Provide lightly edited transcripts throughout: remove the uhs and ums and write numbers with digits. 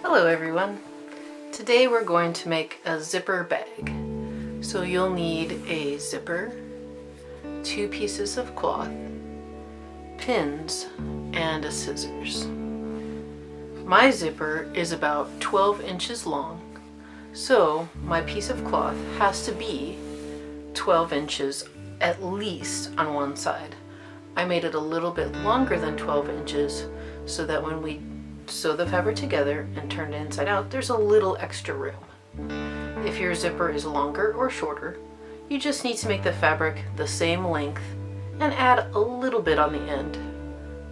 Hello everyone. Today we're going to make a zipper bag. So you'll need a zipper, 2 pieces of cloth, pins, and a scissors. My zipper is about 12 inches long, so my piece of cloth has to be 12 inches at least on one side. I made it a little bit longer than 12 inches so that when we sew the fabric together and turn it inside out, there's a little extra room. If your zipper is longer or shorter, you just need to make the fabric the same length and add a little bit on the end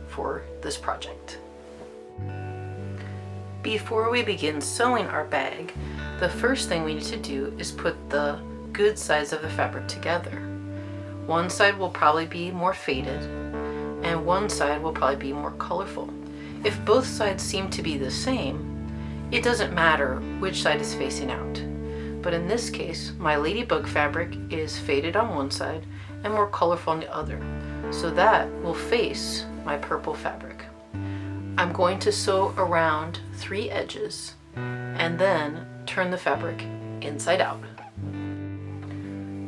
for this project. Before we begin sewing our bag, the first thing we need to do is put the good sides of the fabric together. One side will probably be more faded and one side will probably be more colorful. If both sides seem to be the same, it doesn't matter which side is facing out. But in this case, my ladybug fabric is faded on one side and more colorful on the other. So that will face my purple fabric. I'm going to sew around 3 edges and then turn the fabric inside out.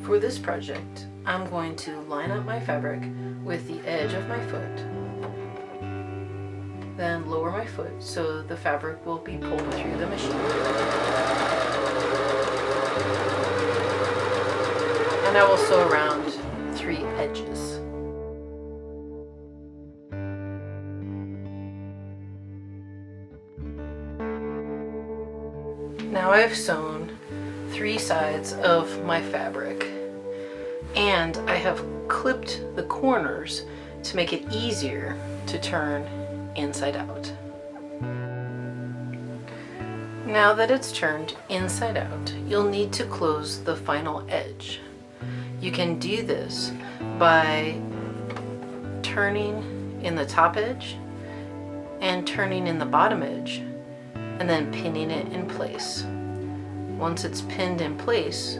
For this project, I'm going to line up my fabric with the edge of my foot, then lower my foot so the fabric will be pulled through the machine. And I will sew around 3 edges. Now I've sewn 3 sides of my fabric, and I have clipped the corners to make it easier to turn inside out. Now that it's turned inside out, you'll need to close the final edge. You can do this by turning in the top edge and turning in the bottom edge and then pinning it in place. Once it's pinned in place,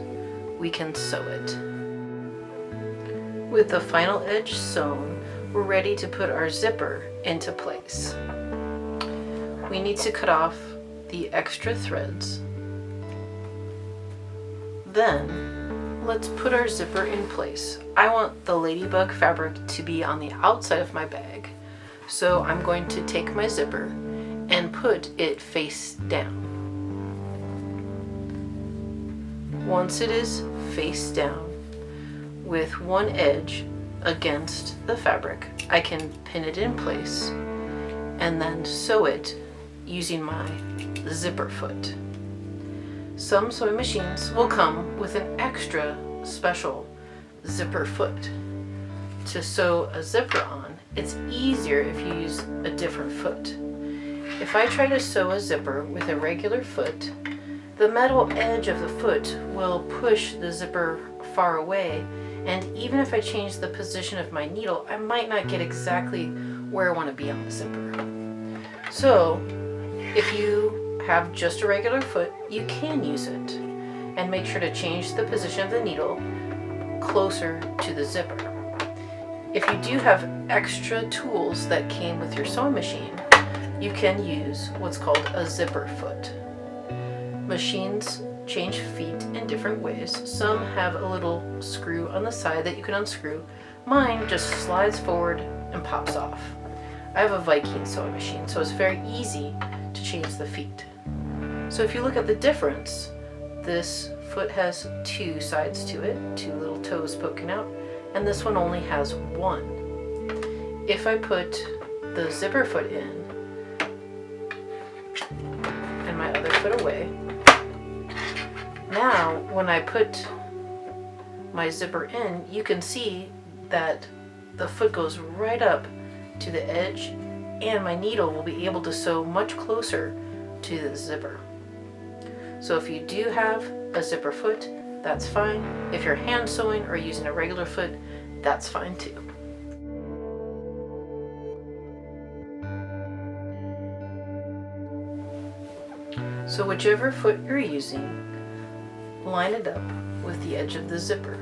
we can sew it. With the final edge sewn, we're ready to put our zipper into place. We need to cut off the extra threads. Then let's put our zipper in place. I want the ladybug fabric to be on the outside of my bag, so I'm going to take my zipper and put it face down. Once it is face down, with one edge against the fabric, I can pin it in place and then sew it using my zipper foot. Some sewing machines will come with an extra special zipper foot. To sew a zipper on, it's easier if you use a different foot. If I try to sew a zipper with a regular foot, the metal edge of the foot will push the zipper far away, and even if I change the position of my needle, I might not get exactly where I want to be on the zipper. So if you have just a regular foot, you can use it, and make sure to change the position of the needle closer to the zipper. If you do have extra tools that came with your sewing machine, you can use what's called a zipper foot. Machines change feet in different ways. Some have a little screw on the side that you can unscrew. Mine just slides forward and pops off. I have a Viking sewing machine, so it's very easy to change the feet. So if you look at the difference, this foot has 2 sides to it, 2 little toes poking out, and this one only has 1. If I put the zipper foot in and my other foot away, now when I put my zipper in, you can see that the foot goes right up to the edge, and my needle will be able to sew much closer to the zipper. So if you do have a zipper foot, that's fine. If you're hand sewing or using a regular foot, that's fine too. So whichever foot you're using, line it up with the edge of the zipper.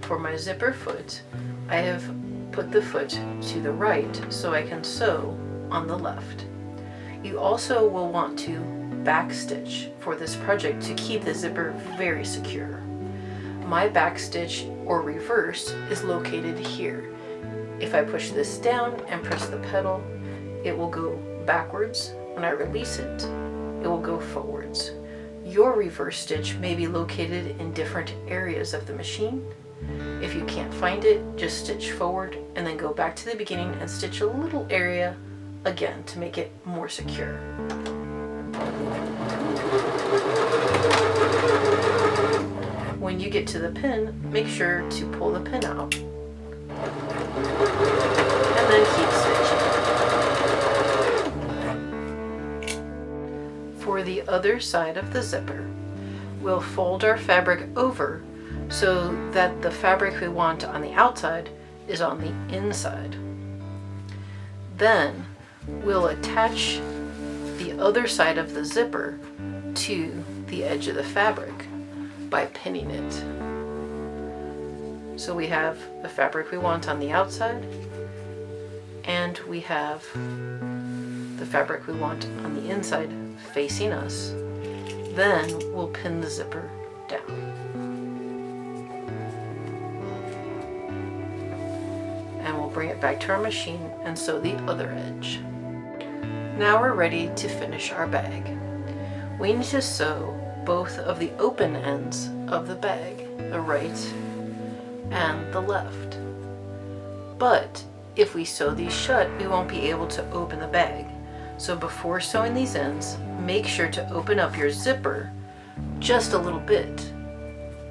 For my zipper foot, I have put the foot to the right so I can sew on the left. You also will want to back stitch for this project to keep the zipper very secure. My back stitch or reverse is located here. If I push this down and press the pedal, it will go backwards. When I release it, it will go forwards. Your reverse stitch may be located in different areas of the machine. If you can't find it, just stitch forward and then go back to the beginning and stitch a little area again to make it more secure. When you get to the pin, make sure to pull the pin out and then keep stitching. For the other side of the zipper, we'll fold our fabric over so that the fabric we want on the outside is on the inside. Then we'll attach the other side of the zipper to the edge of the fabric by pinning it. So we have the fabric we want on the outside, and we have the fabric we want on the inside facing us. Then we'll pin the zipper down. And we'll bring it back to our machine and sew the other edge. Now we're ready to finish our bag. We need to sew both of the open ends of the bag, the right and the left. But if we sew these shut, we won't be able to open the bag. So before sewing these ends, make sure to open up your zipper just a little bit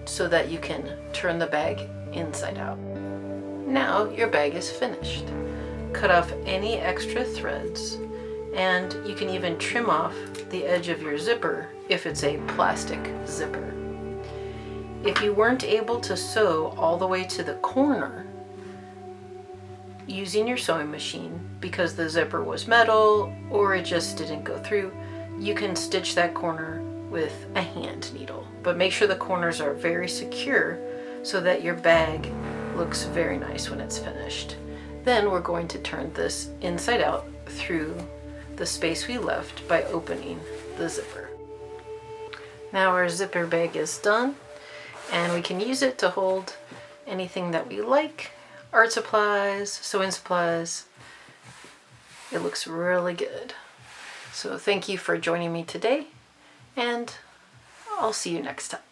so that you can turn the bag inside out. Now your bag is finished. Cut off any extra threads, and you can even trim off the edge of your zipper if it's a plastic zipper. If you weren't able to sew all the way to the corner using your sewing machine because the zipper was metal or it just didn't go through, you can stitch that corner with a hand needle. But make sure the corners are very secure so that your bag looks very nice when it's finished. Then we're going to turn this inside out through the space we left by opening the zipper. Now our zipper bag is done, and we can use it to hold anything that we like, art supplies, sewing supplies. It looks really good. So thank you for joining me today, and I'll see you next time.